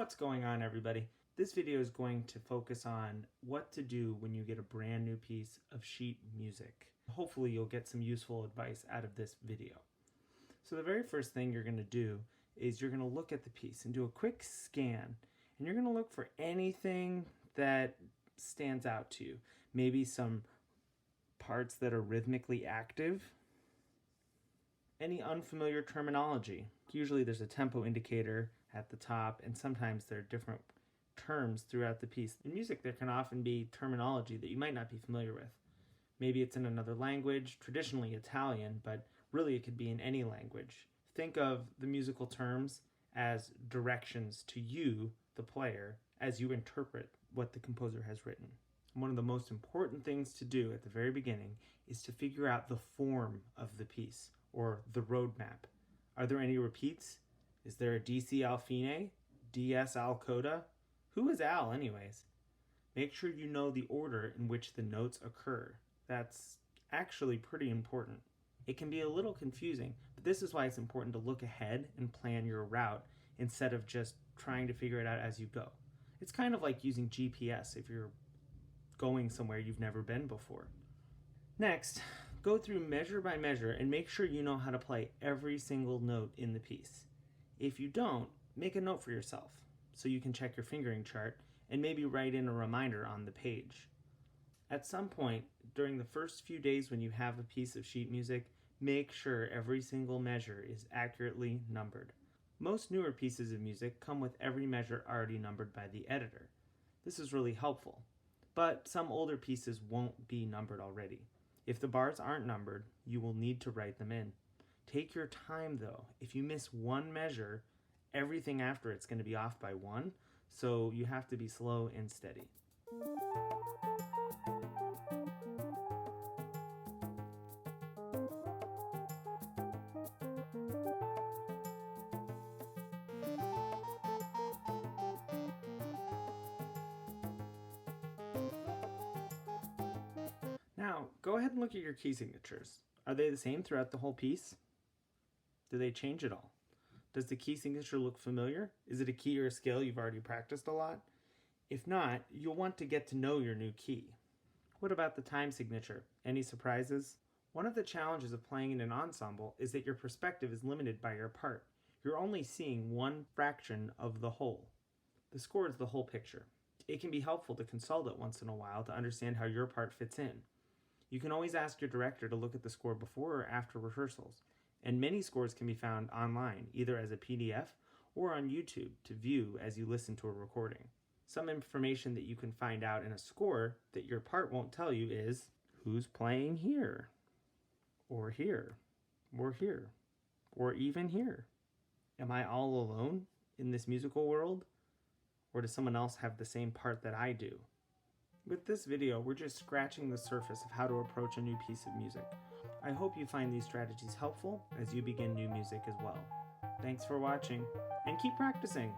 What's going on, everybody? This video is going to focus on what to do when you get a brand new piece of sheet music. Hopefully you'll get some useful advice out of this video. So the very first thing you're going to do is you're going to look at the piece and do a quick scan, and you're going to look for anything that stands out to you. Maybe some parts that are rhythmically active, any unfamiliar terminology. Usually there's a tempo indicator at the top, and sometimes there are different terms throughout the piece. In music, there can often be terminology that you might not be familiar with. Maybe it's in another language, traditionally Italian, but really it could be in any language. Think of the musical terms as directions to you, the player, as you interpret what the composer has written. And one of the most important things to do at the very beginning is to figure out the form of the piece, or the roadmap. Are there any repeats? Is there a DC al fine? DS al coda? Who is Al anyways? Make sure you know the order in which the notes occur. That's actually pretty important. It can be a little confusing, but this is why it's important to look ahead and plan your route instead of just trying to figure it out as you go. It's kind of like using GPS if you're going somewhere you've never been before. Next, go through measure by measure and make sure you know how to play every single note in the piece. If you don't, make a note for yourself so you can check your fingering chart and maybe write in a reminder on the page. At some point during the first few days when you have a piece of sheet music, make sure every single measure is accurately numbered. Most newer pieces of music come with every measure already numbered by the editor. This is really helpful, but some older pieces won't be numbered already. If the bars aren't numbered, you will need to write them in. Take your time though. If you miss one measure, everything after it's going to be off by one, so you have to be slow and steady. Now, go ahead and look at your key signatures. Are they the same throughout the whole piece? Do they change at all? Does the key signature look familiar? Is it a key or a scale you've already practiced a lot? If not, you'll want to get to know your new key. What about the time signature? Any surprises? One of the challenges of playing in an ensemble is that your perspective is limited by your part. You're only seeing one fraction of the whole. The score is the whole picture. It can be helpful to consult it once in a while to understand how your part fits in. You can always ask your director to look at the score before or after rehearsals, and many scores can be found online, either as a PDF or on YouTube to view as you listen to a recording. Some information that you can find out in a score that your part won't tell you is who's playing here, or here, or here, or even here. Am I all alone in this musical world, or does someone else have the same part that I do? With this video, we're just scratching the surface of how to approach a new piece of music. I hope you find these strategies helpful as you begin new music as well. Thanks for watching, and keep practicing!